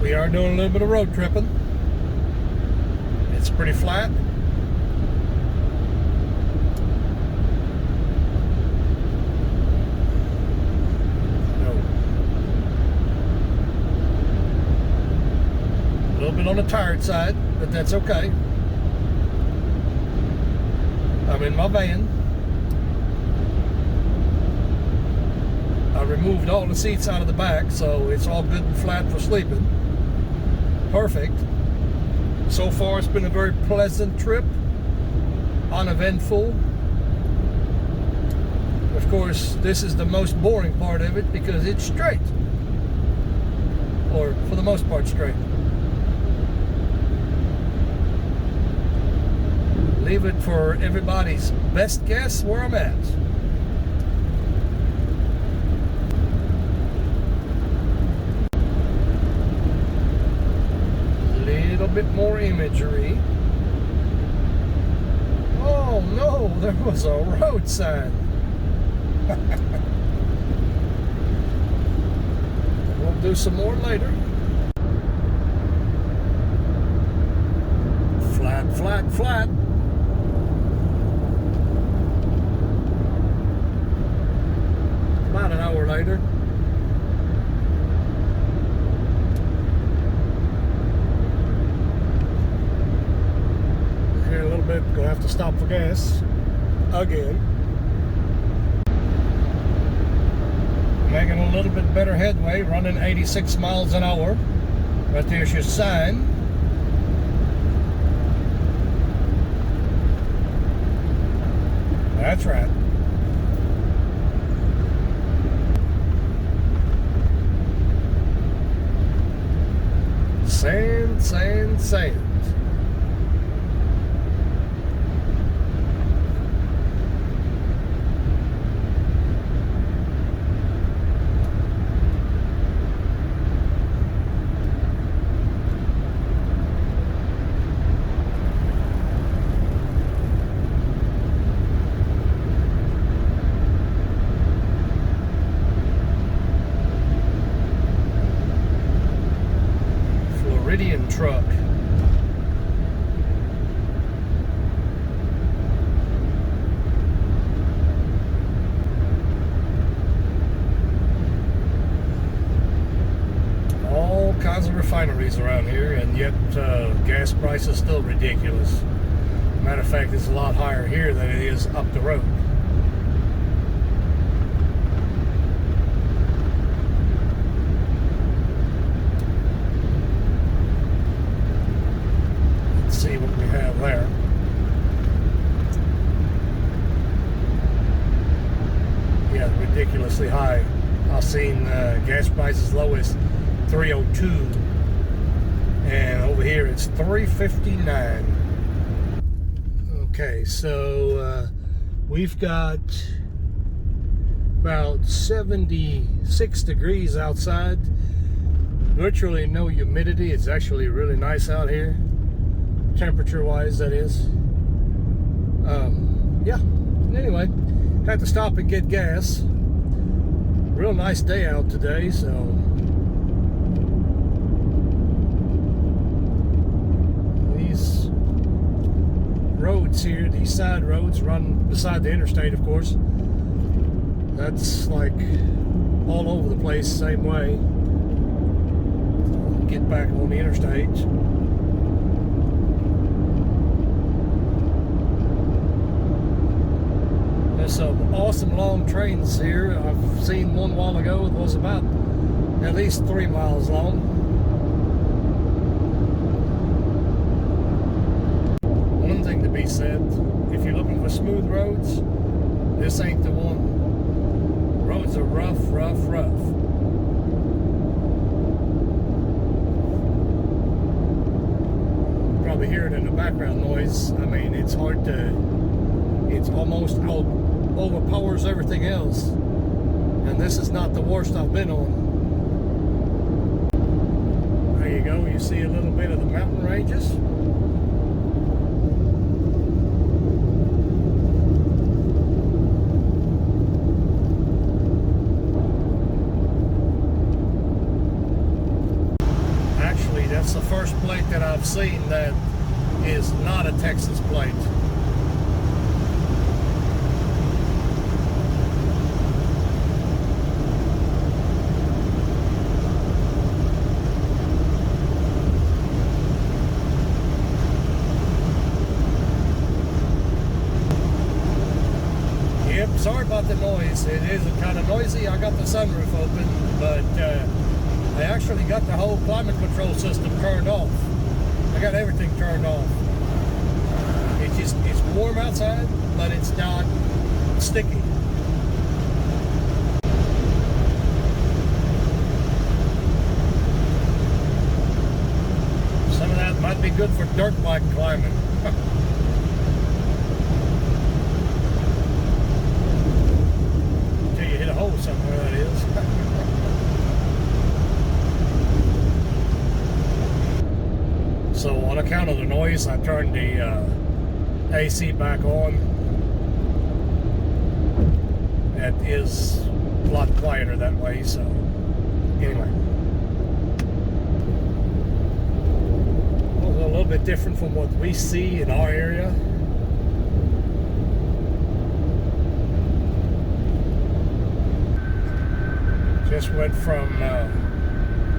We are doing a little bit of road tripping. It's pretty flat. A little bit on the tired side, but that's okay. I'm in my van. I removed all the seats out of the back, so it's all good and flat for sleeping. Perfect. So far, it's been a very pleasant trip, uneventful. Of course, this is the most boring part of it because it's straight, or for the most part straight. Leave it for everybody's best guess where I'm at. A bit more imagery. Oh no, there was a road sign. We'll do some more later. Flat, flat, flat. About an hour later. Gonna have to stop for gas again. Making a little bit better headway, running 86 miles an hour. Right there's your sign. That's right. Sand, sand, sand. Truck. All kinds of refineries around here, and yet gas price is still ridiculous. Matter of fact, it's a lot higher here than it is up the road. See what we have there. Yeah, ridiculously high. I've seen gas prices as low as $3.02, and over here it's $3.59. Okay, so we've got about 76 degrees outside. Virtually no humidity. It's actually really nice out here. Temperature wise, that is. Yeah, anyway, had to stop and get gas. Real nice day out today, so these roads here, these side roads run beside the interstate, of course. That's like all over the place, same way. Get back on the interstate. There's some awesome long trains here. I've seen one while ago. It was about at least 3 miles long. One thing to be said, if you're looking for smooth roads, this ain't the one. Roads are rough, rough, rough. Probably hear it in the background noise. I mean, it's hard to, it's almost overpowers everything else, and this is not the worst I've been on. There you go, you see a little bit of the mountain ranges. That's the first plate that I've seen that is not a Texas plate. Yep, sorry about the noise. It is kind of noisy. I got the sunroof open, but I actually got the whole climate control system turned off. I got everything turned off. It's warm outside, but it's not sticky. Some of that might be good for dirt bike climbing. Until you hit a hole somewhere, that is. So on account of the noise, I turned the AC back on. It is a lot quieter that way, so anyway. Well, a little bit different from what we see in our area. Just went from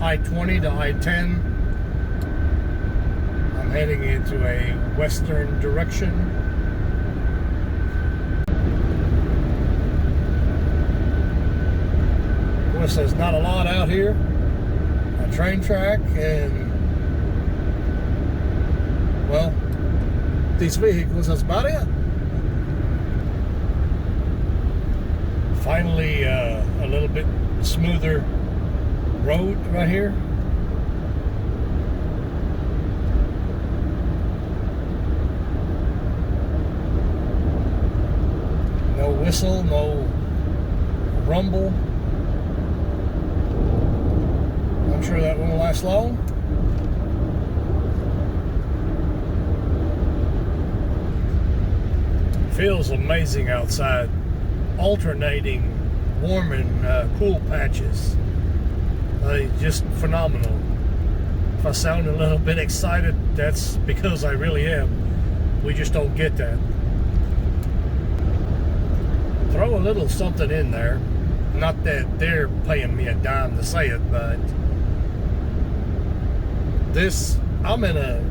I-20 to I-10. Heading into a western direction. Of course, there's not a lot out here. A train track and, well, these vehicles, that's about it. Finally, a little bit smoother road right here. Whistle, no rumble. I'm sure that won't last long. Feels amazing outside. Alternating warm and cool patches. Just phenomenal. If I sound a little bit excited, that's because I really am. We just don't get that. Throw a little something in there. Not that they're paying me a dime to say it, but this, I'm in a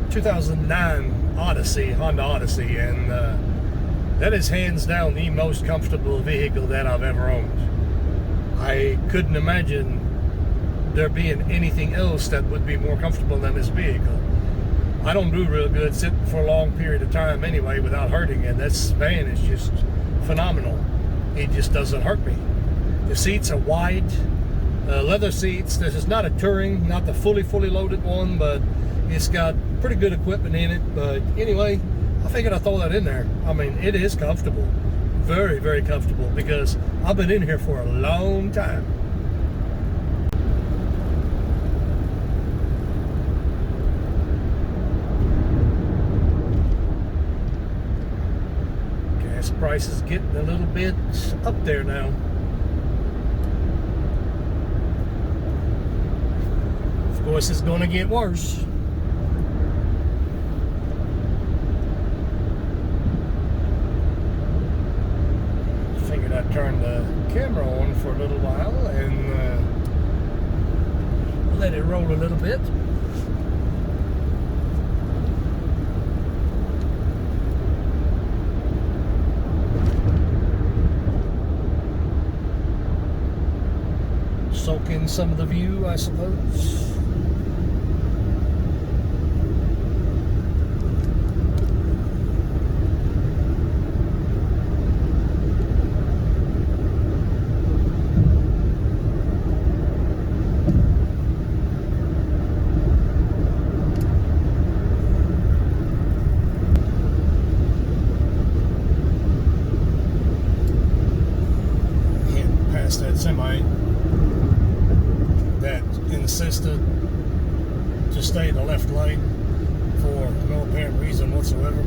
2009 Odyssey, Honda Odyssey, and that is hands down the most comfortable vehicle that I've ever owned. I couldn't imagine there being anything else that would be more comfortable than this vehicle. I don't do real good sitting for a long period of time anyway without hurting, and this van is just phenomenal. It just doesn't hurt me. The seats are wide, leather seats. This is not a Touring, not the fully loaded one, but it's got pretty good equipment in it. But anyway, I figured I'd throw that in there. I mean, it is comfortable, very, very comfortable, because I've been in here for a long time. Price is getting a little bit up there now. Of course, it's going to get worse. Figured I'd turn the camera on for a little while and let it roll a little bit. Soak in some of the view, I suppose. Heading past that semi that insisted to stay in the left lane for no apparent reason whatsoever.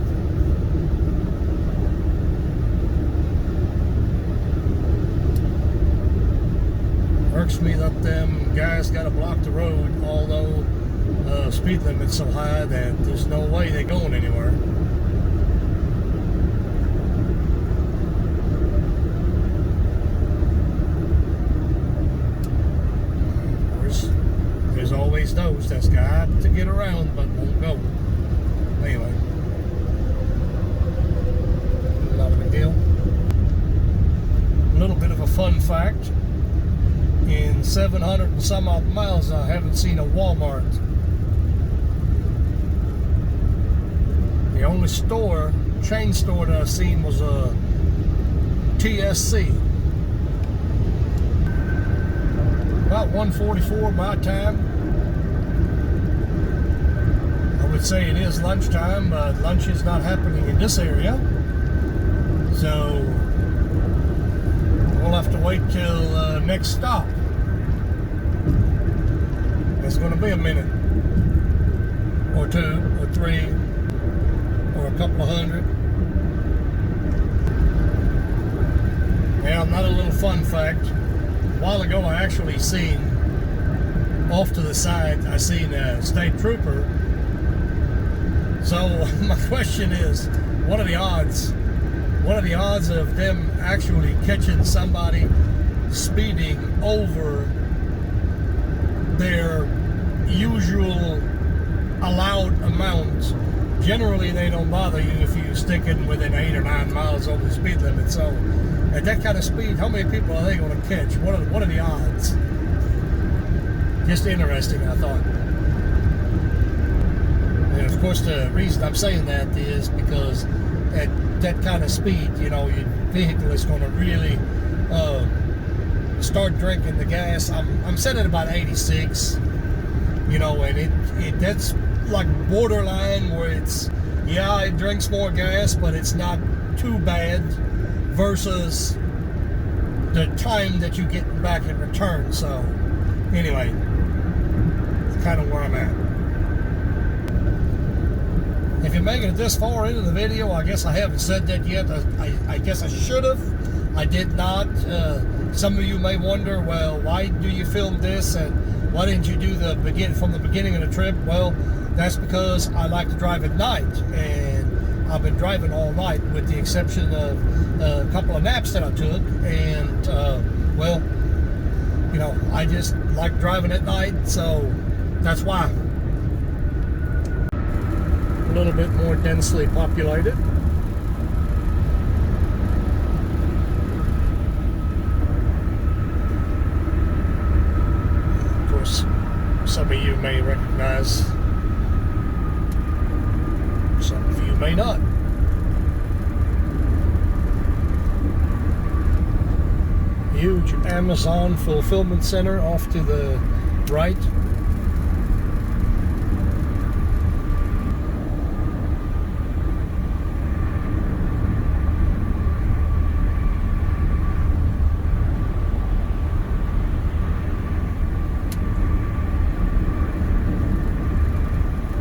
Irks me that them guys gotta block the road, although speed limit's so high that there's no way they're going anywhere. There's always those that's got to get around but won't go. Anyway, not a big deal. A little bit of a fun fact. In 700 and some odd miles, I haven't seen a Walmart. The only chain store that I've seen was a TSC. About 1:44 my time. I would say it is lunchtime, but lunch is not happening in this area. So we'll have to wait till next stop. It's going to be a minute or two or three or a couple of hundred. Now, not a little fun fact. A while ago, I actually seen off to the side, I seen a state trooper. So my question is, what are the odds? What are the odds of them actually catching somebody speeding over their usual allowed amount? Generally, they don't bother you if you stick in within 8 or 9 miles over the speed limit. So at that kind of speed, how many people are they going to catch? What are the odds? Just interesting, I thought. And of course, the reason I'm saying that is because at that kind of speed, you know, your vehicle is going to really start drinking the gas. I'm setting at about 86, you know, and that's like borderline where it's, yeah, it drinks more gas, but it's not too bad versus the time that you get back in return. So anyway, it's kind of where I'm at. If you're making it this far into the video, I guess I haven't said that yet. I guess I should have. I did not. Some of you may wonder, well, why do you film this and why didn't you do from the beginning of the trip? Well, that's because I like to drive at night, and I've been driving all night with the exception of a couple of naps that I took. And well, you know, I just like driving at night, so that's why. A little bit more densely populated. Of course, some of you may recognize, some of you may not. Huge Amazon fulfillment center off to the right.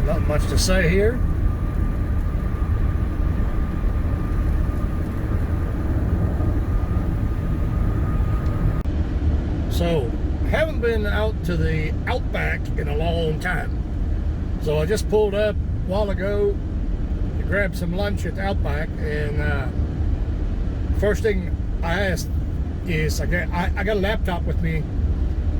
Not much to say here. So, haven't been out to the Outback in a long time. So I just pulled up a while ago to grab some lunch at Outback, and first thing I asked is, I got a laptop with me,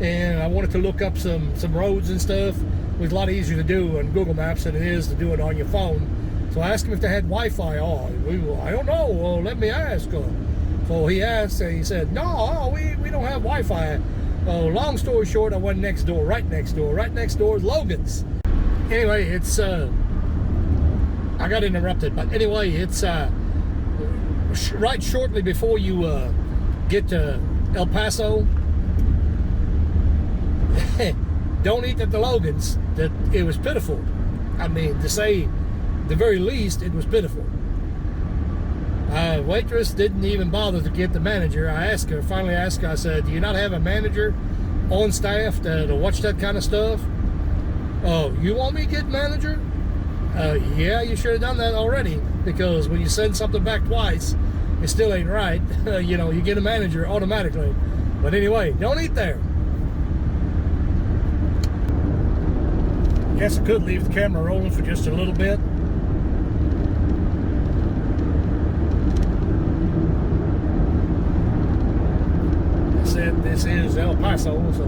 and I wanted to look up some roads and stuff. It was a lot easier to do on Google Maps than it is to do it on your phone. So I asked him if they had Wi-Fi. I don't know. Well, let me ask. So he asked, and he said, no, we don't have Wi-Fi. Long story short, I went next door. Right next door is Logan's. Anyway, it's I got interrupted, but anyway, it's right shortly before you get to El Paso. Don't eat at the Logan's. That it was pitiful. I mean, to say the very least, it was pitiful. Waitress didn't even bother to get the manager. Finally asked her, I said, do you not have a manager on staff to watch that kind of stuff? Oh, you want me to get manager? Yeah, you should have done that already, because when you send something back twice, it still ain't right. You know, you get a manager automatically. But anyway, don't eat there. Guess I could leave the camera rolling for just a little bit. I said this is El Paso, so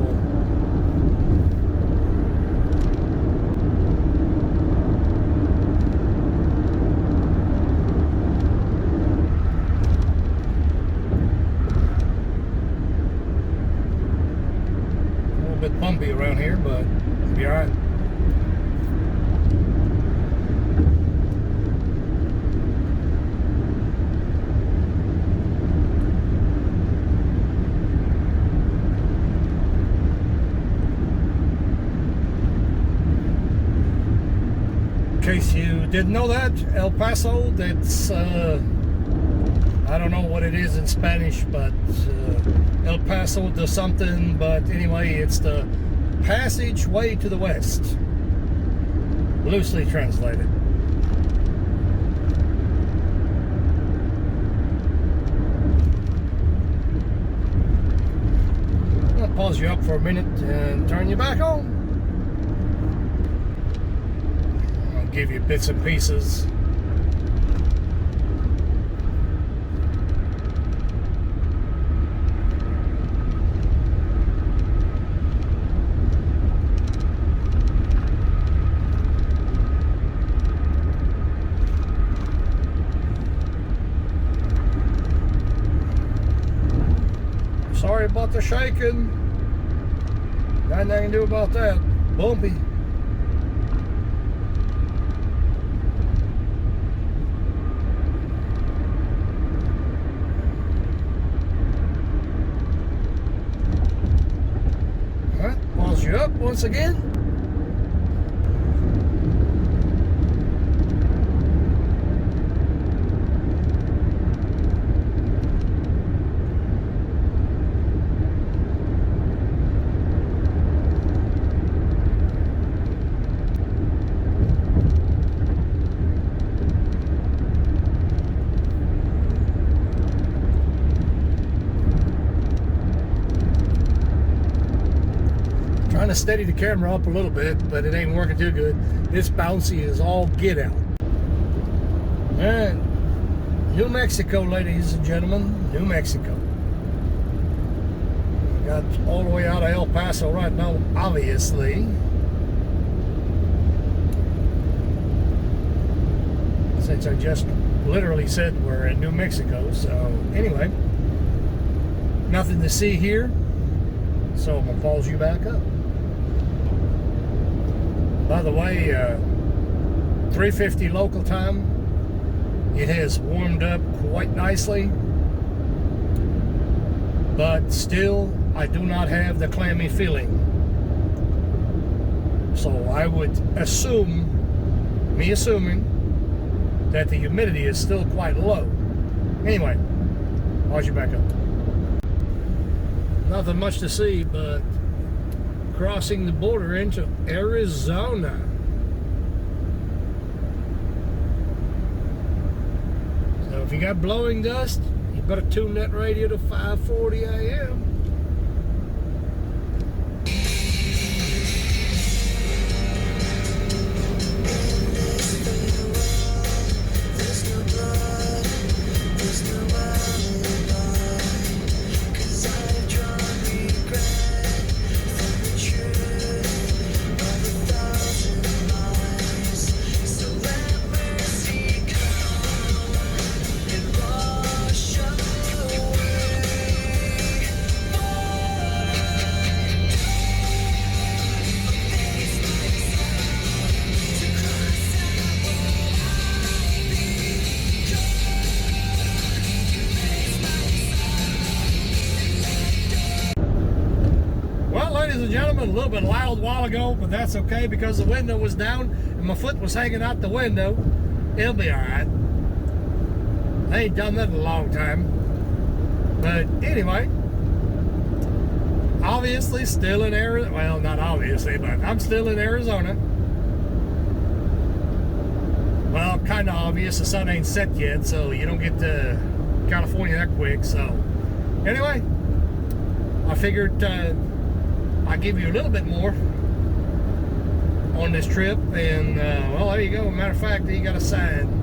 bit bumpy around here, but it'll be all right. In case you didn't know that, El Paso, that's I don't know what it is in Spanish, but El Paso does something, but anyway, it's the passageway to the west, loosely translated. I'll pause you up for a minute and turn you back on. I'll give you bits and pieces. Sorry about the shaking. Got nothing to do about that. Bumpy. Alright, pause you up once again. Trying to steady the camera up a little bit, but it ain't working too good. It's bouncy as all get out. And New Mexico, ladies and gentlemen, New Mexico. Got all the way out of El Paso right now, obviously. Since I just literally said we're in New Mexico, so anyway, nothing to see here, so I'm gonna pause you back up. By the way, 3:50 local time. It has warmed up quite nicely, but still I do not have the clammy feeling. So I would assuming that the humidity is still quite low. Anyway, pause you back up. Nothing much to see, but crossing the border into Arizona. So if you got blowing dust, you better tune that radio to 540 AM. Ladies and gentlemen, a little bit loud a while ago, but that's okay because the window was down and my foot was hanging out the window. It'll be alright. I ain't done that in a long time. But anyway, obviously still in Arizona. Well, not obviously, but I'm still in Arizona. Well, kind of obvious. The sun ain't set yet, so you don't get to California that quick. So anyway, I figured I'll give you a little bit more on this trip, and well, there you go. Matter of fact, he got a sign.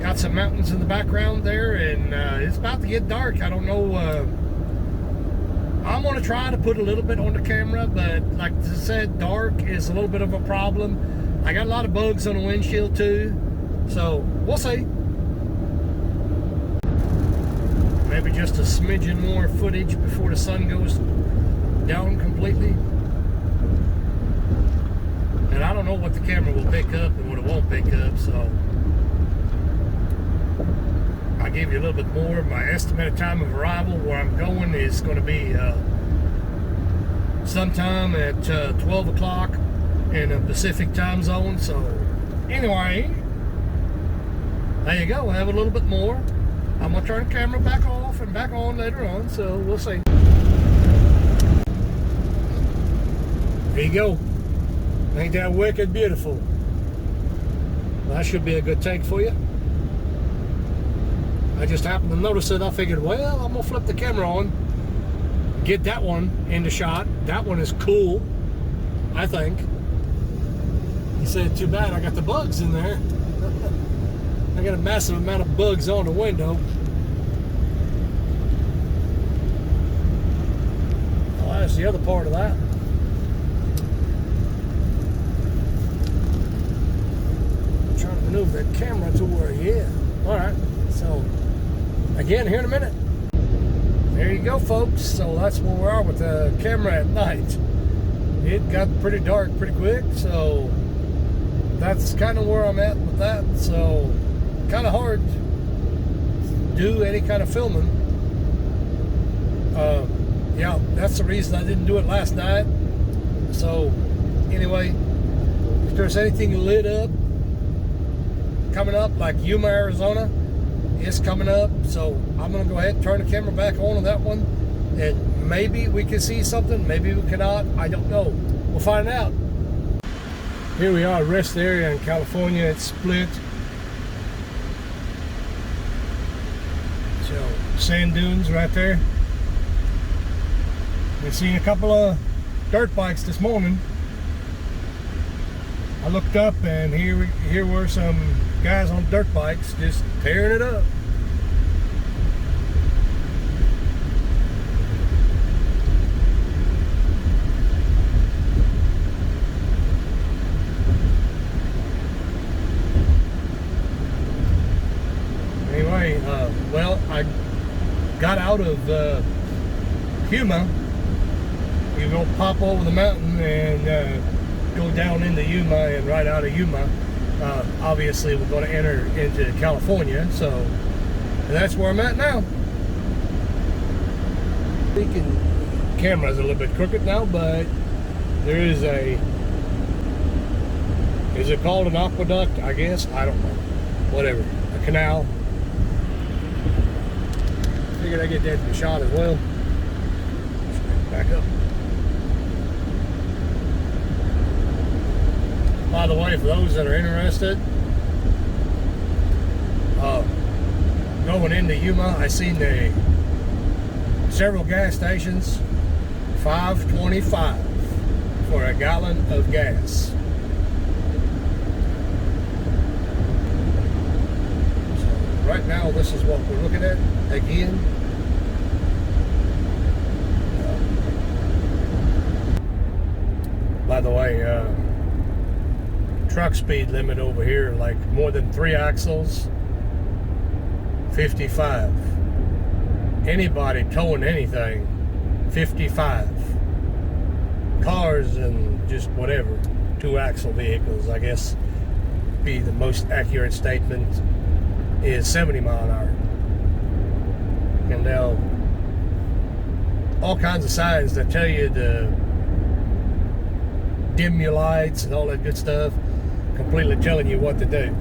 Got some mountains in the background there, and it's about to get dark. I don't know. I'm going to try to put a little bit on the camera, but like I said, dark is a little bit of a problem. I got a lot of bugs on the windshield too, so we'll see. Maybe just a smidgen more footage before the sun goes down completely. And I don't know what the camera will pick up and what it won't pick up, so I'll give you a little bit more. My estimated time of arrival where I'm going is going to be sometime at 12 o'clock in the Pacific time zone. So anyway, there you go. We'll have a little bit more. I'm going to turn the camera back off and back on later on, so we'll see. There you go. Ain't that wicked beautiful? That should be a good take for you. I just happened to notice it. I figured, well, I'm gonna flip the camera on, get that one into shot. That one is cool, I think. He said, too bad I got the bugs in there. I got a massive amount of bugs on the window. Oh, that's the other part of that. I'm trying to maneuver that camera to where, yeah. All right, so again, here in a minute. There you go, folks. So that's where we are with the camera at night. It got pretty dark pretty quick, so that's kind of where I'm at with that. So kind of hard to do any kind of filming. Yeah, that's the reason I didn't do it last night. So anyway, if there's anything lit up coming up, like Yuma, Arizona, it's coming up, so I'm going to go ahead and turn the camera back on that one, and maybe we can see something, maybe we cannot, I don't know. We'll find out. Here we are, rest area in California. It's split. So, sand dunes right there. We've seen a couple of dirt bikes this morning. I looked up, and here were some guys on dirt bikes just tearing it up. Anyway, well, I got out of Yuma. You go pop over the mountain and go down into Yuma, and right out of Yuma, obviously we're going to enter into California, so that's where I'm at now. The camera's a little bit crooked now, but there is is it called an aqueduct? I guess, I don't know, whatever, a canal. Figured I'd get that in the shot as well. Back up. By the way, for those that are interested, going into Yuma, I seen several gas stations, $5.25 for a gallon of gas. So right now, this is what we're looking at again. By the way, truck speed limit over here, like more than 3 axles, 55. Anybody towing anything, 55. Cars and just whatever, 2-axle vehicles, I guess be the most accurate statement, is 70 mile an hour. And they'll all kinds of signs that tell you to dim your lights and all that good stuff, completely telling you what to do.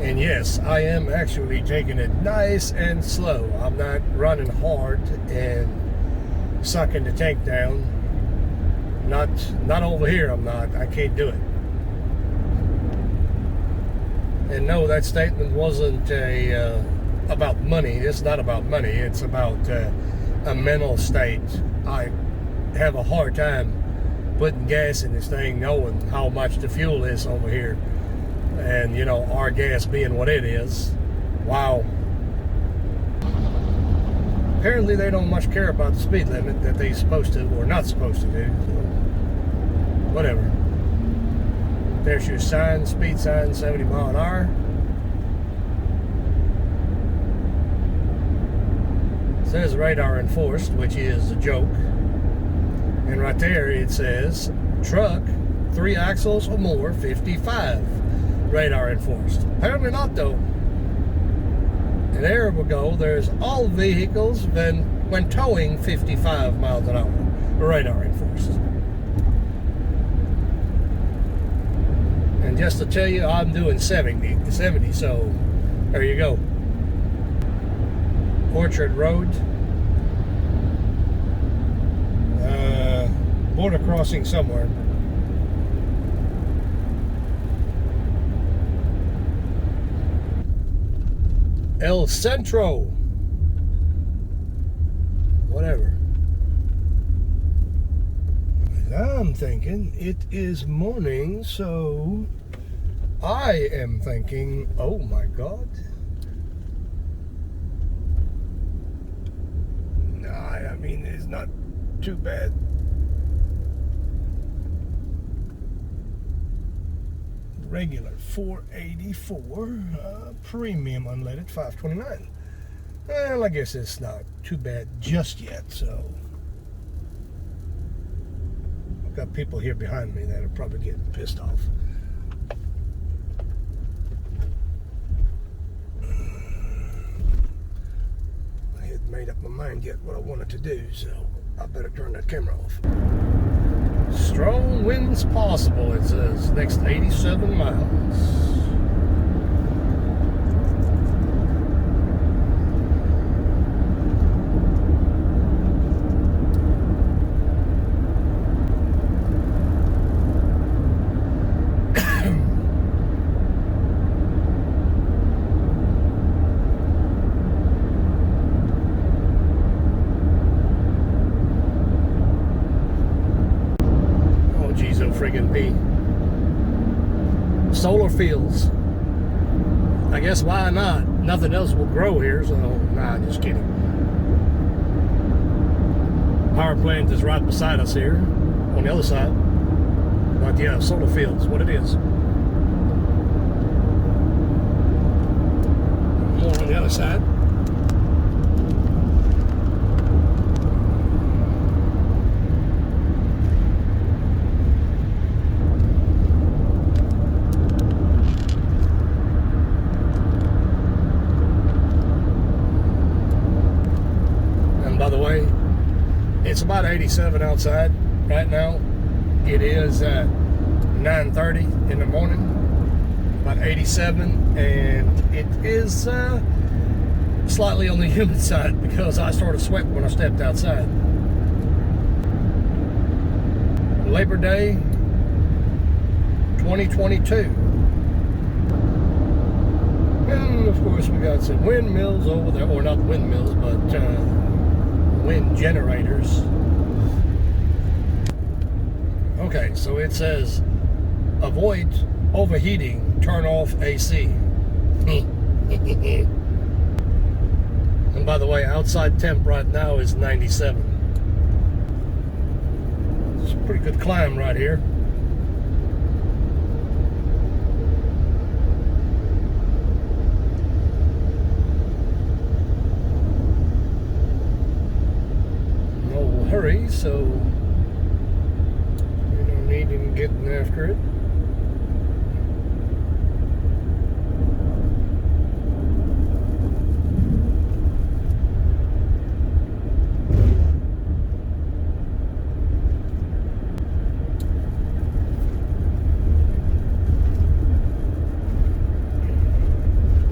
And yes, I am actually taking it nice and slow. I'm not running hard and sucking the tank down. Not over here, I'm not. I can't do it. And no, that statement wasn't about money. It's not about money. It's about a mental state. I have a hard time putting gas in this thing knowing how much the fuel is over here. And, you know, our gas being what it is. Wow. Apparently they don't much care about the speed limit that they're supposed to or not supposed to do. So, whatever. There's your sign, speed sign, 70 mile an hour. It says radar enforced, which is a joke. And right there it says truck, 3 axles or more, 55, radar enforced. Apparently not though. And there we go. There's all vehicles when towing 55 miles an hour, radar enforced. And just to tell you, I'm doing 70, so there you go. Orchard Road. Border crossing somewhere. El Centro. Whatever. I'm thinking it is morning, so I am thinking, oh my God. Nah, I mean, it's not too bad. Regular 484, premium unleaded 529. Well, I guess it's not too bad just yet. So I've got people here behind me that are probably getting pissed off. I hadn't made up my mind yet what I wanted to do, so I better turn that camera off. Strong winds possible, it says, next 87 miles. Friggin' B. Solar fields. I guess why not? Nothing else will grow here, so nah, just kidding. Power plant is right beside us here, on the other side. But yeah, solar fields, what it is. More on the other side. It's about 87 outside right now. It is 9:30 in the morning, about 87, and it is slightly on the humid side because I started sweating when I stepped outside. Labor Day 2022. And of course we got some windmills over there, or not windmills, but wind generators. Okay, so it says avoid overheating, turn off AC. And by the way, outside temp right now is 97. It's a pretty good climb right here. Hurry, so we don't need him getting after it.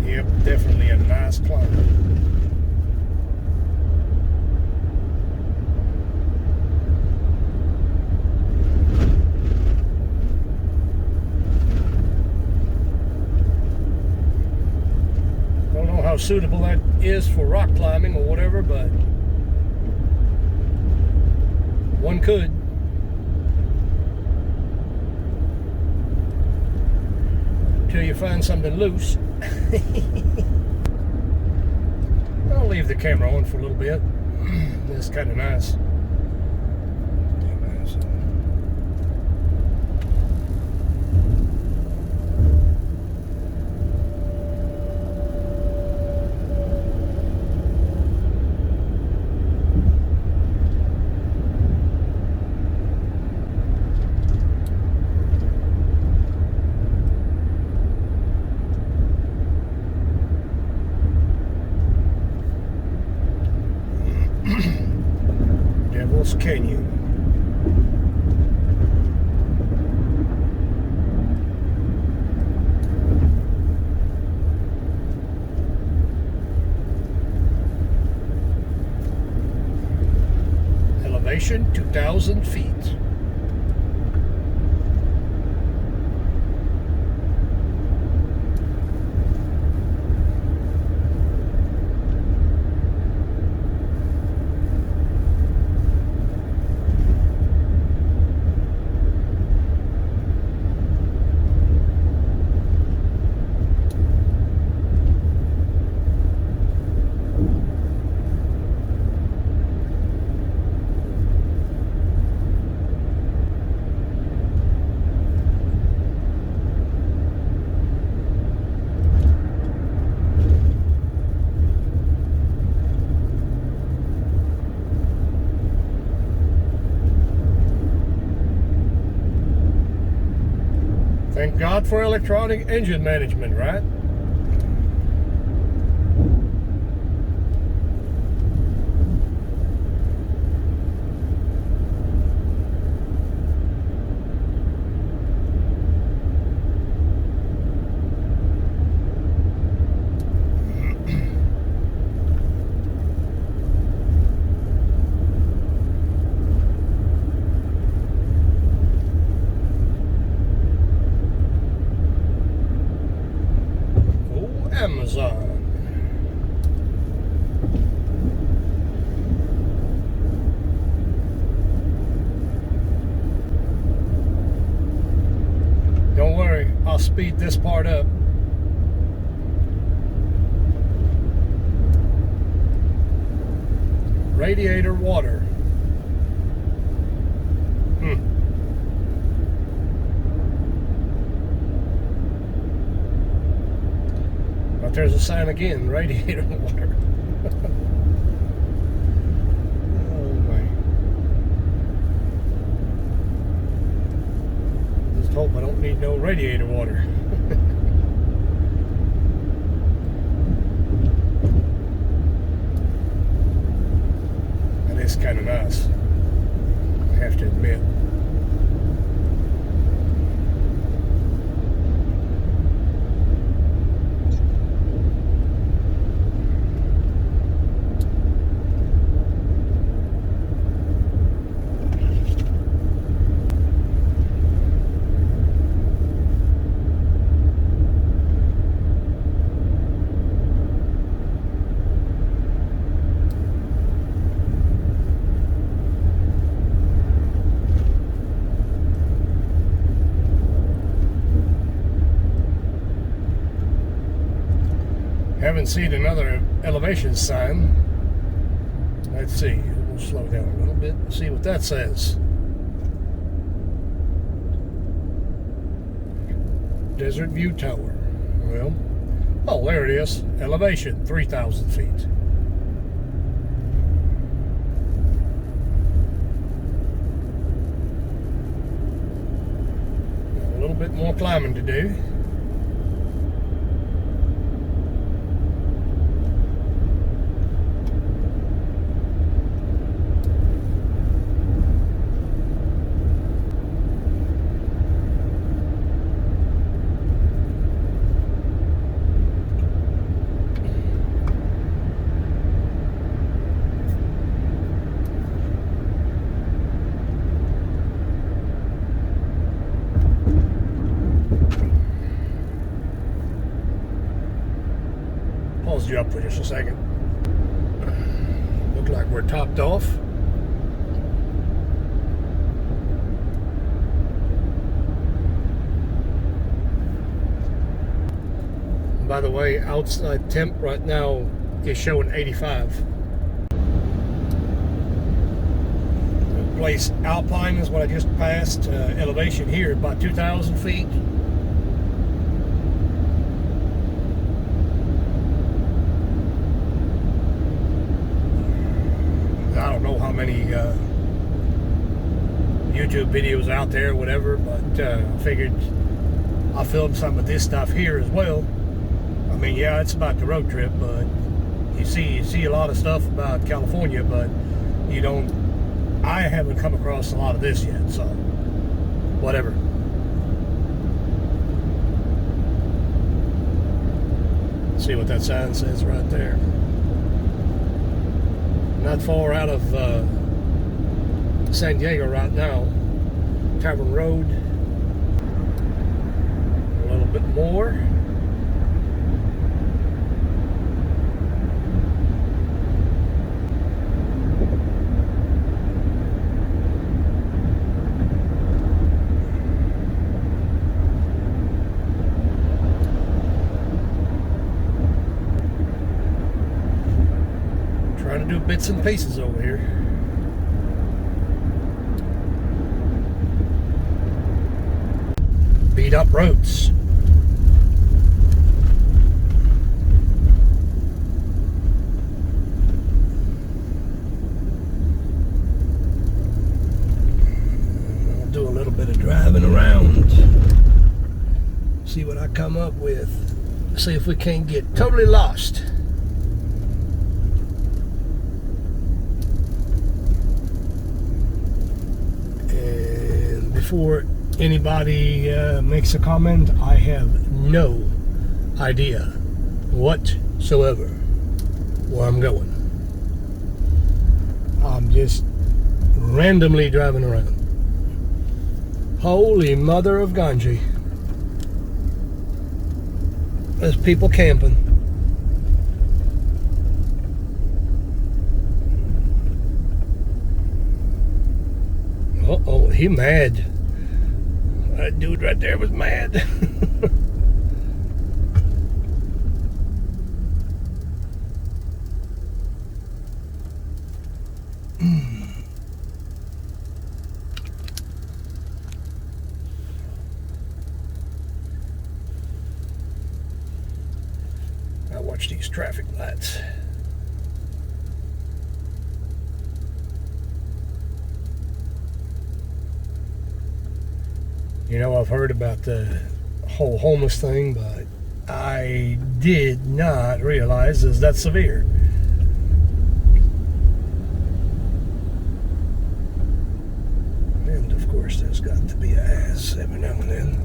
Yep, definitely a nice climb. How suitable that is for rock climbing or whatever, but One could. Till you find something loose. I'll leave the camera on for a little bit. It's kind of nice. Devil's Canyon. Elevation 2,000 feet. Thank God for electronic engine management, right? Amazon. Don't worry, I'll speed this part up. Radiator water. But there's a sign again, radiator water. Oh my. Just hope I don't need no radiator water. That is kind of nice, I have to admit. Haven't seen another elevation sign. Let's see. We'll slow down a little bit and see what that says. Desert View Tower. Well, oh, there it is. Elevation 3,000 feet. A little bit more climbing to do. Pause you up for just a second. Look like we're topped off. By the way, outside temp right now is showing 85. The place Alpine is what I just passed. Elevation here about 2,000 feet. I don't know how many YouTube videos out there, whatever, but I figured I'll film some of this stuff here as well. I mean, yeah, it's about the road trip, but you see a lot of stuff about California, but I haven't come across a lot of this yet, so whatever. See what that sign says right there. Not far out of San Diego right now. Tavern Road. A little bit more. Trying to do bits and pieces over here. Beat up roads. I'll do a little bit of driving around. See what I come up with. See if we can't get totally lost. Before anybody makes a comment, I have no idea whatsoever where I'm going. I'm just randomly driving around. Holy mother of Ganji. There's people camping. Uh-oh, he mad. That dude right there was mad. I watch these traffic lights. You know, I've heard about the whole homeless thing, but I did not realize it's that severe. And of course, there's got to be an ass every now and then.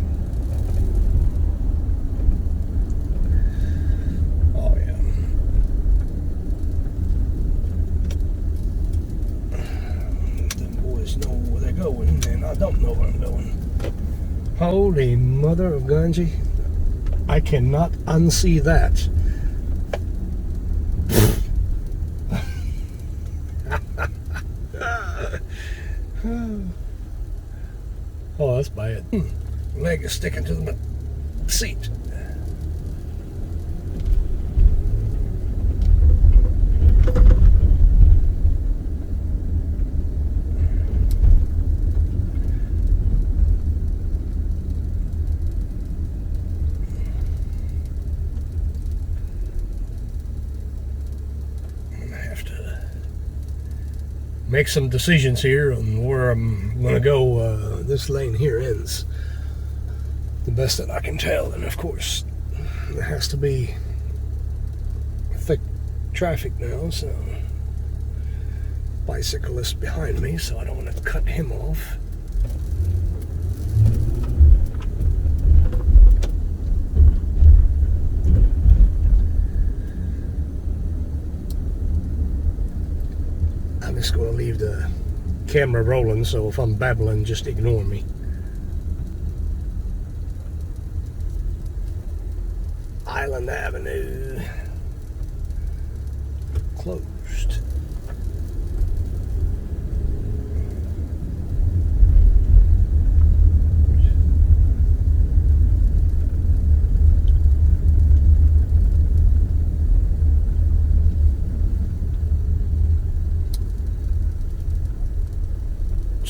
Oh, yeah. Them boys know where they're going, and I don't know where I'm going. Holy mother of Ganji. I cannot unsee that. Oh, that's bad. Leg is sticking to the seat. Make some decisions here on where I'm going to go. This lane here ends, the best that I can tell, and of course there has to be thick traffic now, so bicyclist behind me, so I don't want to cut him off. I'm just going to leave the camera rolling, so if I'm babbling, just ignore me. Island Avenue. Closed.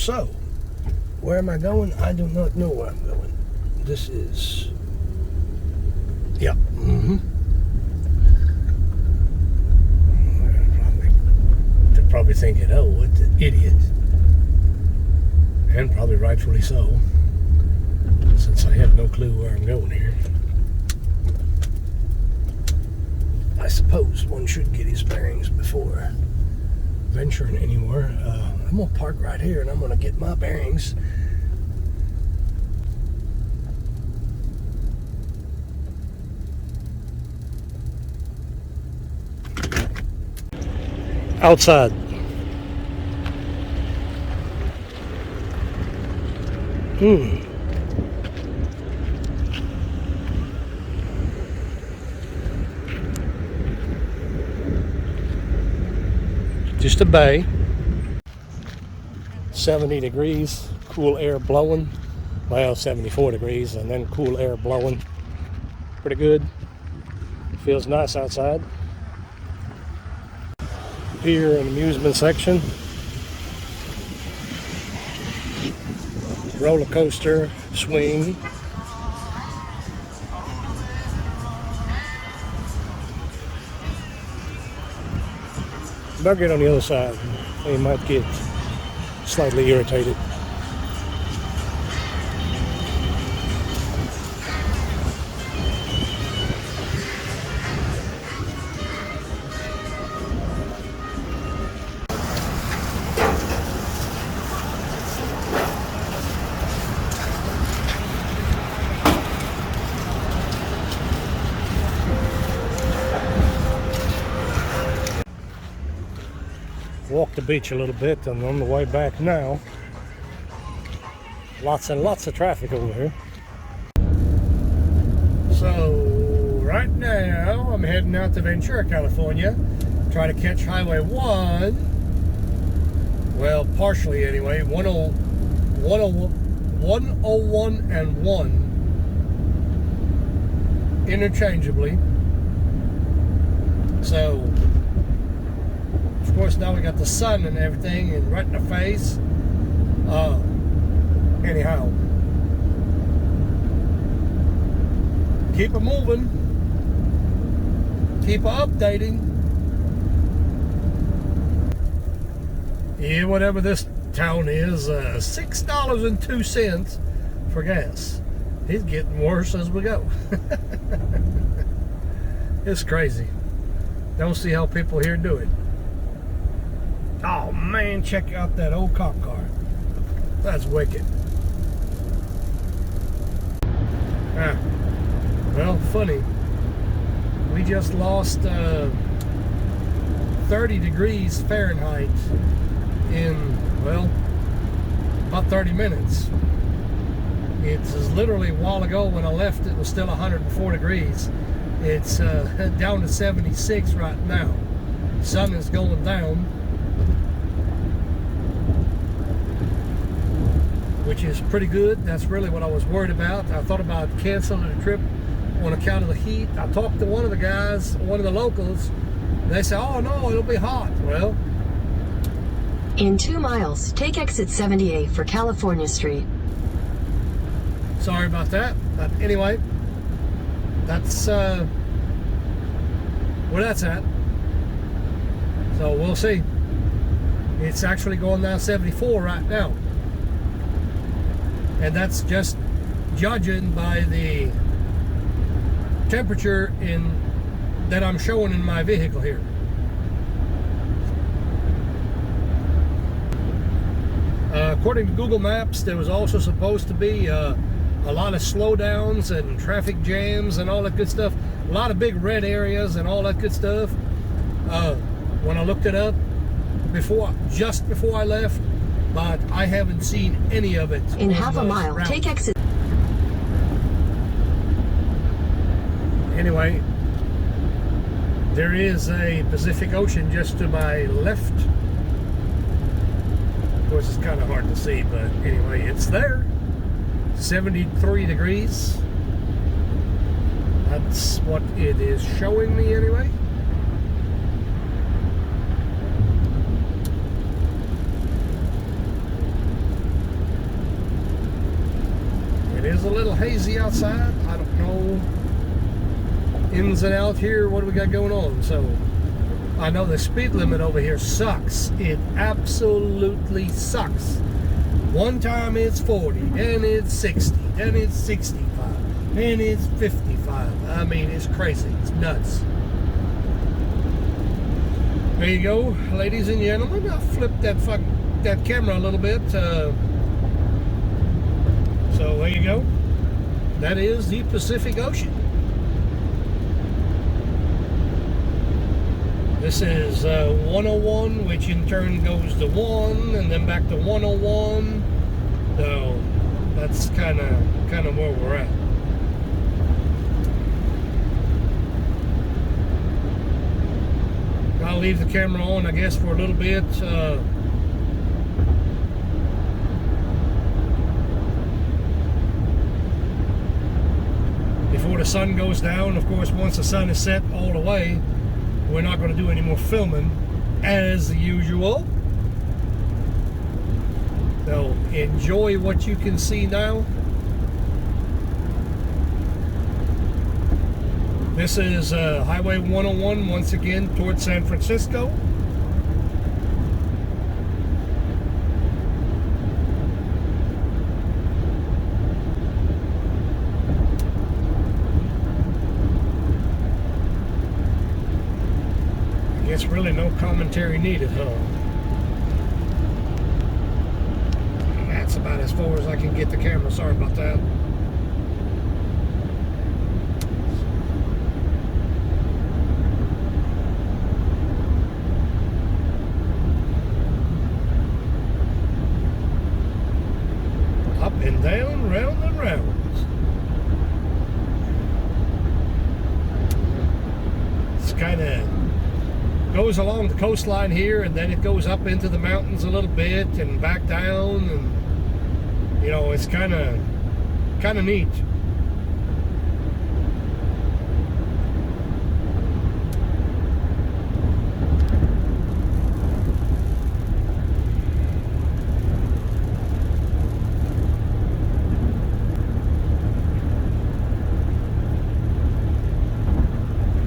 So, where am I going? I do not know where I'm going. This is... Yeah. They're probably thinking, oh, what the idiot. And probably rightfully so, since I have no clue where I'm going here. I suppose one should get his bearings before venturing anywhere. I'm gonna park right here and I'm gonna get my bearings. Outside. Just a bay. 70 degrees, cool air blowing. Well, 74 degrees and then cool air blowing. Pretty good. Feels nice outside. Here in the amusement section. Roller coaster, swing. Better get on the other side. They might get slightly irritated. Walked the beach a little bit and on the way back now. Lots and lots of traffic over here. So right now I'm heading out to Ventura, California. Try to catch Highway 1. Well, partially anyway. 101 and 1 interchangeably. So of course, now we got the sun and everything and right in the face. Anyhow, keep it moving. Keep updating. Yeah, whatever this town is, $6.02 for gas. It's getting worse as we go. It's crazy. Don't see how people here do it. Oh man, check out that old cop car. That's wicked. Well, funny. We just lost 30 degrees Fahrenheit in, well, about 30 minutes. It's literally a while ago when I left, it was still 104 degrees. It's down to 76 right now. Sun is going down, which is pretty good. That's really what I was worried about. I thought about canceling the trip on account of the heat. I talked to one of the guys, one of the locals. They said, oh no, it'll be hot. Well, in 2 miles, take exit 78 for California Street. Sorry about that. But anyway, that's where that's at. So we'll see. It's actually going down 74 right now. And that's just judging by the temperature that I'm showing in my vehicle here. According to Google Maps, there was also supposed to be a lot of slowdowns and traffic jams and all that good stuff. A lot of big red areas and all that good stuff. When I looked it up just before I left, but I haven't seen any of it. In half a mile, take exit. Anyway, there is a Pacific Ocean just to my left. Of course, it's kind of hard to see, but anyway, it's there. 73 degrees. That's what it is showing me anyway. hazy outside. I don't know ins and out here. What do we got going on? So I know the speed limit over here sucks. It absolutely sucks. One time it's 40, then it's 60, then it's 65, then it's 55. I mean, it's crazy. It's nuts. There you go, ladies and gentlemen. I flipped that camera a little bit. So there you go. That is the Pacific Ocean. This is 101, which in turn goes to 1, and then back to 101. So that's kind of where we're at. I'll leave the camera on, I guess, for a little bit. Before the sun goes down. Of course, once the sun is set all the way, we're not going to do any more filming as usual. So enjoy what you can see now. This is Highway 101 once again towards San Francisco. I guess really no commentary needed, huh? That's about as far as I can get the camera. Sorry about that. Up and down, round and round. It's kind of goes along the coastline here, and then it goes up into the mountains a little bit and back down, and you know, it's kind of neat.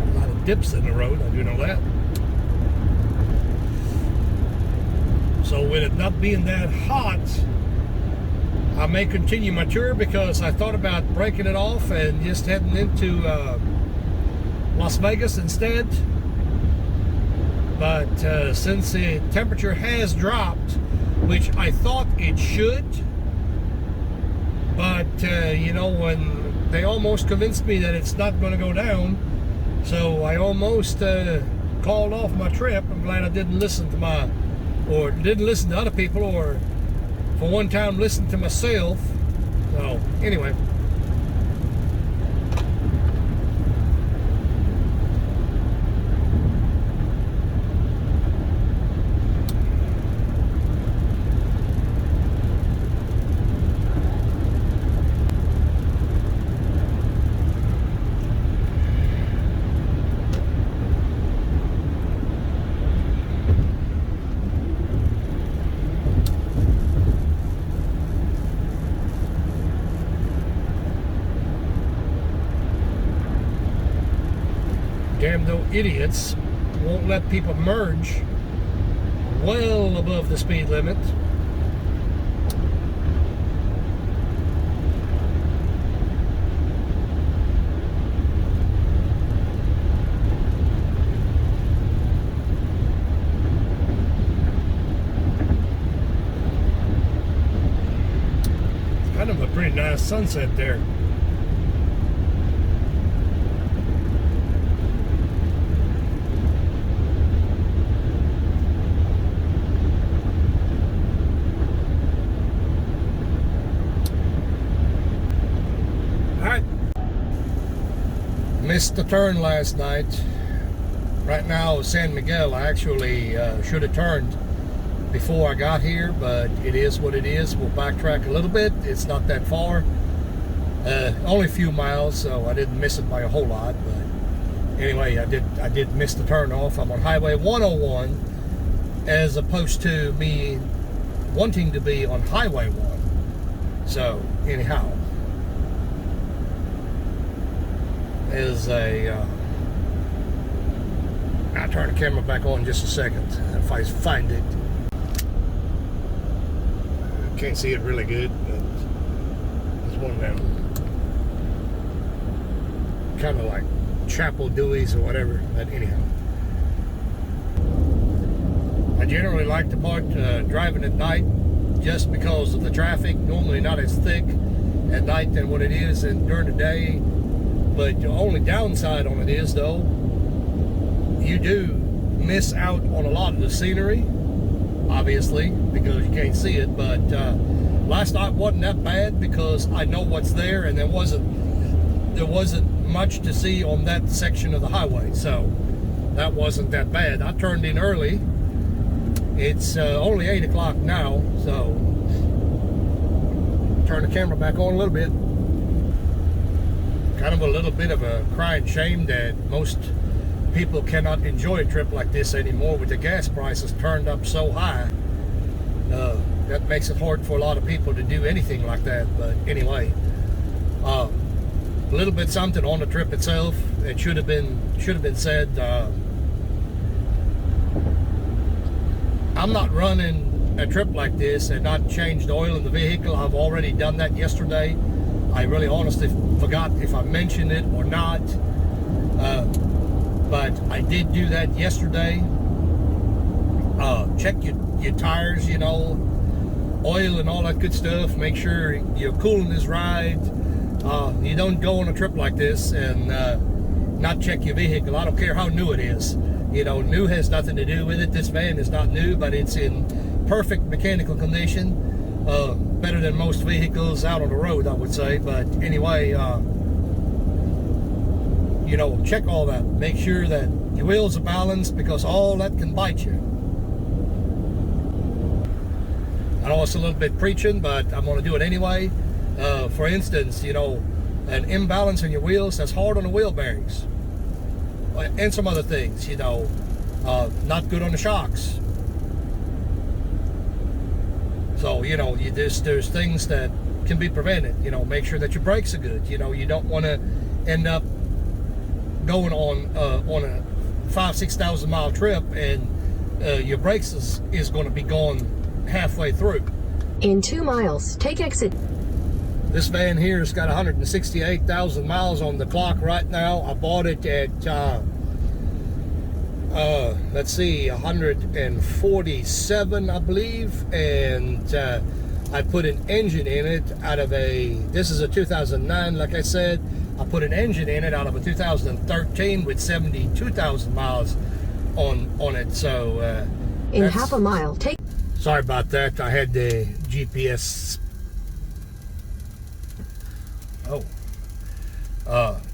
A lot of dips in the road, I do know that. So with it not being that hot, I may continue my tour, because I thought about breaking it off and just heading into Las Vegas instead. But since the temperature has dropped, which I thought it should, but you know, when they almost convinced me that it's not going to go down, so I almost called off my trip. I'm glad I didn't listen to other people, or for one time listen to myself. So anyway, damn though idiots won't let people merge well above the speed limit. It's kind of a pretty nice sunset there. Missed the turn last night. Right now, San Miguel, I actually should have turned before I got here, but it is what it is. We'll backtrack a little bit. It's not that far. Only a few miles, so I didn't miss it by a whole lot. But anyway, I did miss the turn off. I'm on Highway 101 as opposed to me wanting to be on Highway 1. So anyhow, is a I'll turn the camera back on in just a second if I find it. Can't see it really good, but it's one of them kind of like Chapel Deweys or whatever. But anyhow, I generally like the part driving at night just because of the traffic. Normally not as thick at night than what it is during the day. But the only downside on it is, though, you do miss out on a lot of the scenery, obviously, because you can't see it. But last night wasn't that bad because I know what's there, and there wasn't much to see on that section of the highway, so that wasn't that bad. I turned in early. It's only 8 o'clock now, so turn the camera back on a little bit. Kind of a little bit of a crying shame that most people cannot enjoy a trip like this anymore with the gas prices turned up so high. That makes it hard for a lot of people to do anything like that. But anyway, a little bit something on the trip itself. It should have been said. I'm not running a trip like this and not changed oil in the vehicle. I've already done that yesterday. I really honestly forgot if I mentioned it or not. But I did do that yesterday. Check your tires, you know, oil and all that good stuff. Make sure your coolant is right. You don't go on a trip like this and not check your vehicle. I don't care how new it is. You know, new has nothing to do with it. This van is not new, but it's in perfect mechanical condition. Better than most vehicles out on the road, I would say. But anyway, you know, check all that. Make sure that your wheels are balanced, because all that can bite you. I know it's a little bit preaching, but I'm going to do it anyway. For instance, you know, an imbalance in your wheels, that's hard on the wheel bearings. And some other things, you know, not good on the shocks. So, you know, there's things that can be prevented. You know, make sure that your brakes are good. You know, you don't want to end up going on a 5,000-6,000 mile trip and your brakes is going to be gone halfway through. In 2 miles, take exit. This van here has got 168,000 miles on the clock right now. I bought it at let's see, 147, I believe, and I put an engine in it out of this is a 2009, like I said. I put an engine in it out of a 2013 with 72,000 miles on it. So in half a mile, take. Sorry about that. I had the GPS.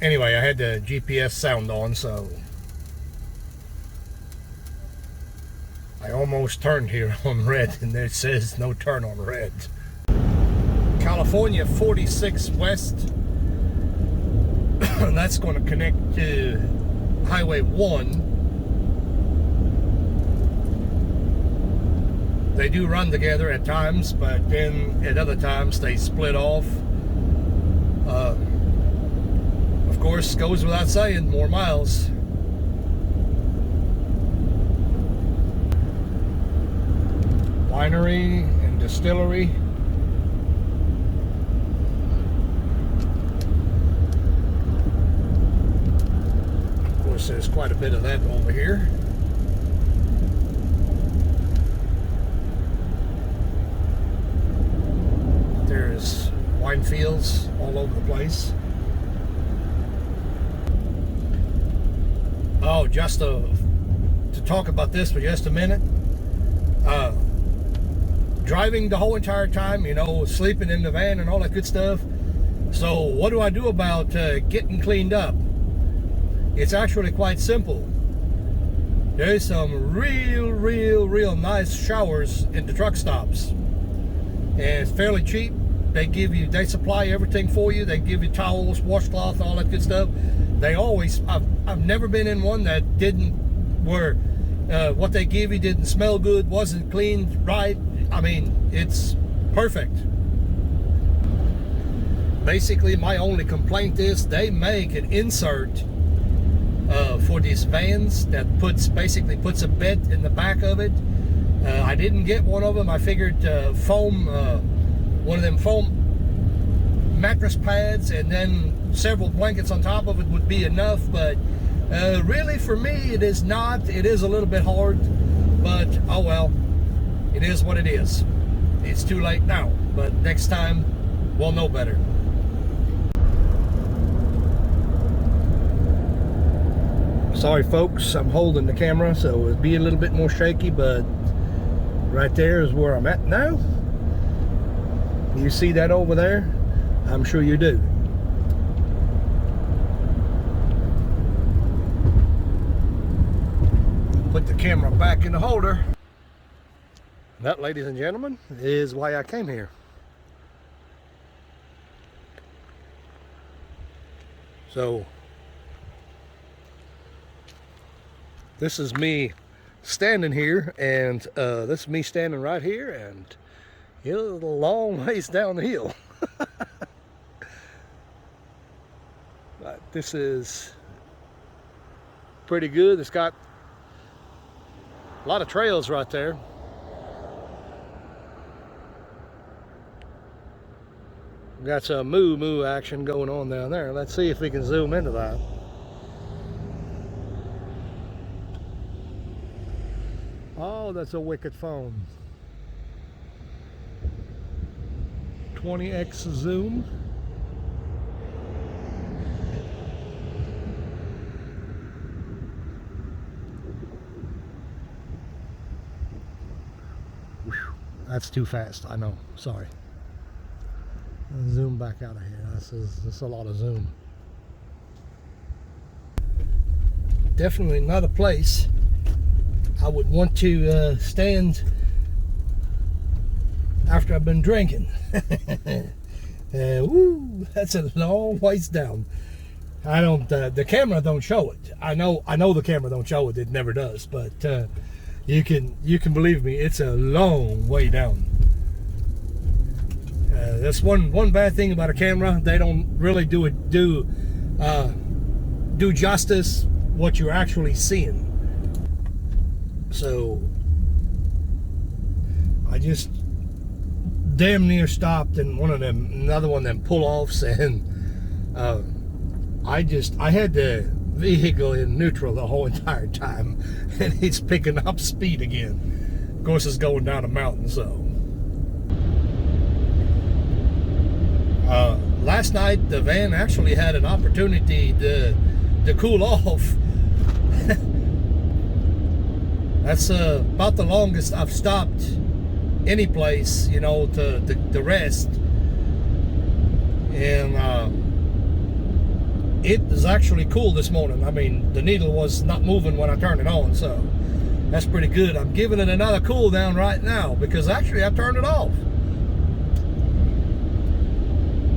Anyway, I had the GPS sound on, so I almost turned here on red, and it says no turn on red. California 46 West. That's going to connect to Highway 1. They do run together at times, but then at other times they split off. Of course, goes without saying, more miles. Winery and distillery. Of course, there's quite a bit of that over here. There's wine fields all over the place. Oh, just to talk about this for just a minute. Driving the whole entire time, you know, sleeping in the van and all that good stuff. So what do I do about getting cleaned up? It's actually quite simple. There's some real nice showers in the truck stops. And it's fairly cheap. They supply everything for you. They give you towels, washcloth, all that good stuff. They always, I've never been in one that what they give you didn't smell good, wasn't cleaned right. I mean, it's perfect. basically my only complaint is they make an insert for these vans that basically puts a bed in the back of it. I didn't get one of them. I figured foam, one of them foam mattress pads and then several blankets on top of it would be enough, but really for me it is not. It is a little bit hard, but oh well, it is what it is. It's too late now, but next time we'll know better. Sorry folks, I'm holding the camera so it'll be a little bit more shaky, but right there is where I'm at now. You see that over there? I'm sure you do. Put the camera back in the holder. That, ladies and gentlemen, is why I came here. So this is me standing here, and this is me standing right here, and it's a long ways down the hill. But this is pretty good. It's got a lot of trails right there. Got some moo action going on down there. Let's see if we can zoom into that. Oh, that's a wicked phone. 20x zoom. Whew, that's too fast, I know, sorry. Zoom back out of here. This is a lot of zoom. Definitely not a place I would want to stand after I've been drinking. Woo, that's a long ways down. I don't. The camera don't show it. I know the camera don't show it. It never does. But you can believe me. It's a long way down. That's one bad thing about a camera. They don't really do justice what you're actually seeing. So I just damn near stopped in another one of them pull-offs, and I had the vehicle in neutral the whole entire time, and it's picking up speed again. Of course, it's going down a mountain, so. Last night, the van actually had an opportunity to cool off. That's about the longest I've stopped any place, you know, to rest. And it was actually cool this morning. I mean, the needle was not moving when I turned it on, so that's pretty good. I'm giving it another cool down right now because actually I turned it off.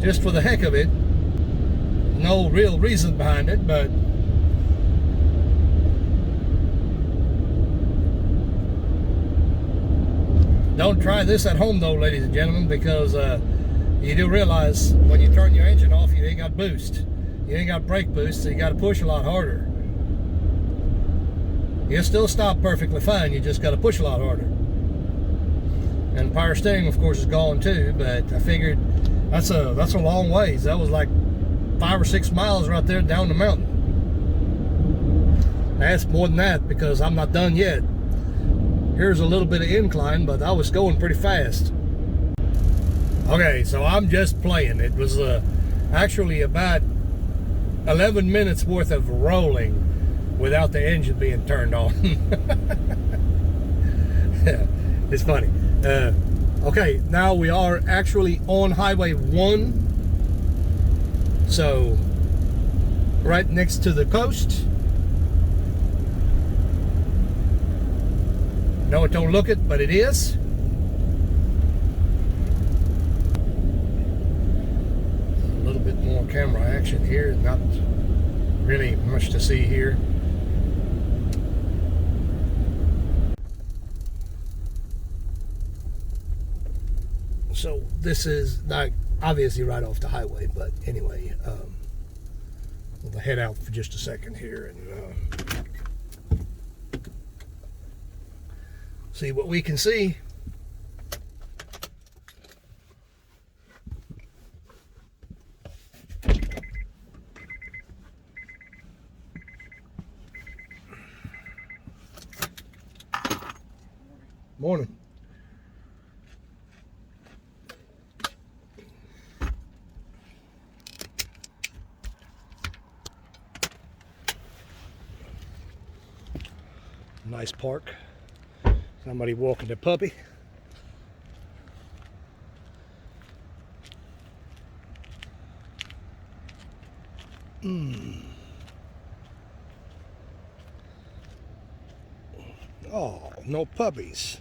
Just for the heck of it. No real reason behind it, but don't try this at home though, ladies and gentlemen, because you do realize when you turn your engine off, you ain't got boost. You ain't got brake boost, so you got to push a lot harder. You'll still stop perfectly fine, you just got to push a lot harder. And power steering, of course, is gone too, but I figured that's a long ways. That was like 5 or 6 miles right there down the mountain. That's more than that because I'm not done yet. Here's a little bit of incline, but I was going pretty fast. Okay, so I'm just playing. It was actually about 11 minutes worth of rolling without the engine being turned on. It's funny. Okay, now we are actually on Highway 1. So, right next to the coast. No, it don't look it, but it is. A little bit more camera action here. Not really much to see here. So this is like obviously right off the highway. But anyway, we'll head out for just a second here and see what we can see. Morning. Nice park. Somebody walking their puppy. Oh, no puppies.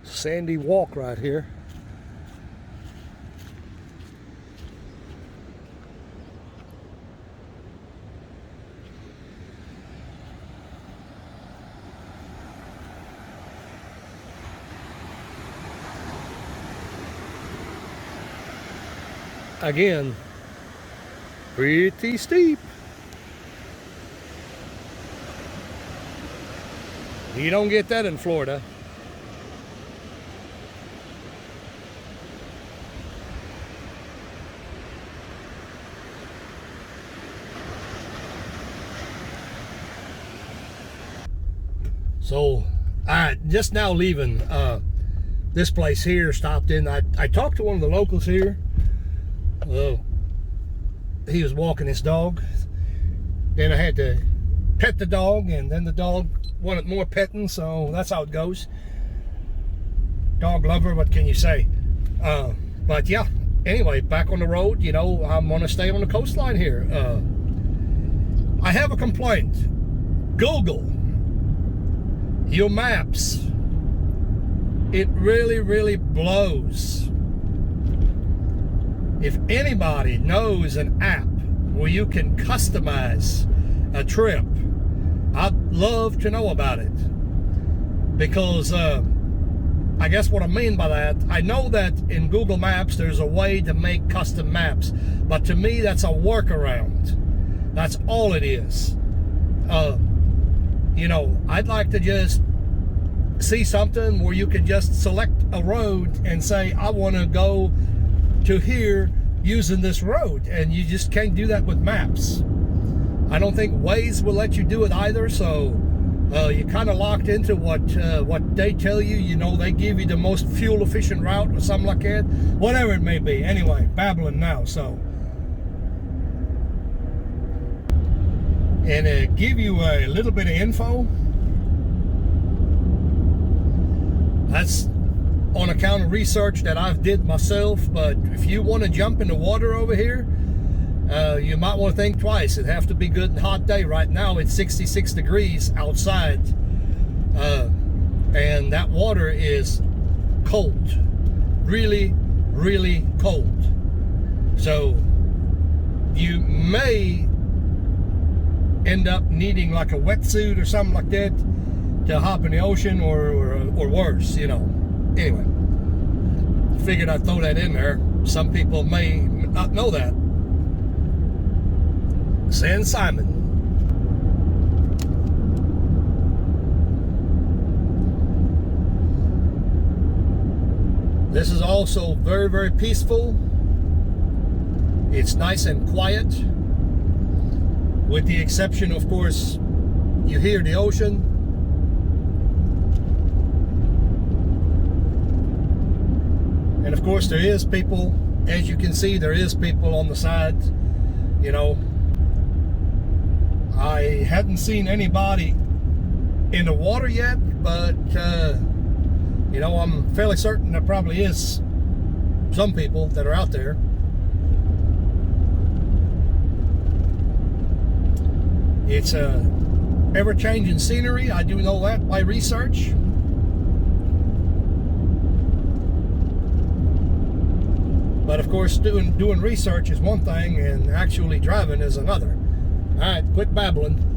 Sandy walk right here. Again, pretty steep. You don't get that in Florida. So I just now leaving this place here, stopped in. I talked to one of the locals here. He was walking his dog. Then I had to pet the dog, and then the dog wanted more petting, so that's how it goes. Dog lover, what can you say? But yeah, anyway, back on the road. You know, I'm gonna stay on the coastline here. I have a complaint. Google your maps. It really, really blows. If anybody knows an app where you can customize a trip, I'd love to know about it. Because I guess what I mean by that, I know that in Google Maps there's a way to make custom maps, but to me that's a workaround. That's all it is. You know, I'd like to just see something where you can just select a road and say, I want to go to here using this road, and you just can't do that with maps. I don't think Waze will let you do it either, so you're kind of locked into what they tell you. You know, they give you the most fuel efficient route or something like that, whatever it may be. Anyway, babbling now. So, and give you a little bit of info. That's on account of research that I've did myself, but if you want to jump in the water over here, you might want to think twice. It'd have to be good and hot day. Right now it's 66 degrees outside, and that water is cold, really, really cold. So you may end up needing like a wetsuit or something like that to hop in the ocean, or worse, you know. Anyway, figured I'd throw that in there. Some people may not know that. San Simon. This is also very, very peaceful. It's nice and quiet, with the exception, of course, you hear the ocean. And of course there is people, as you can see, there is people on the side, you know. I hadn't seen anybody in the water yet, but you know, I'm fairly certain there probably is some people that are out there. It's a ever-changing scenery. I do know that by research. But of course, doing research is one thing, and actually driving is another. All right, quit babbling.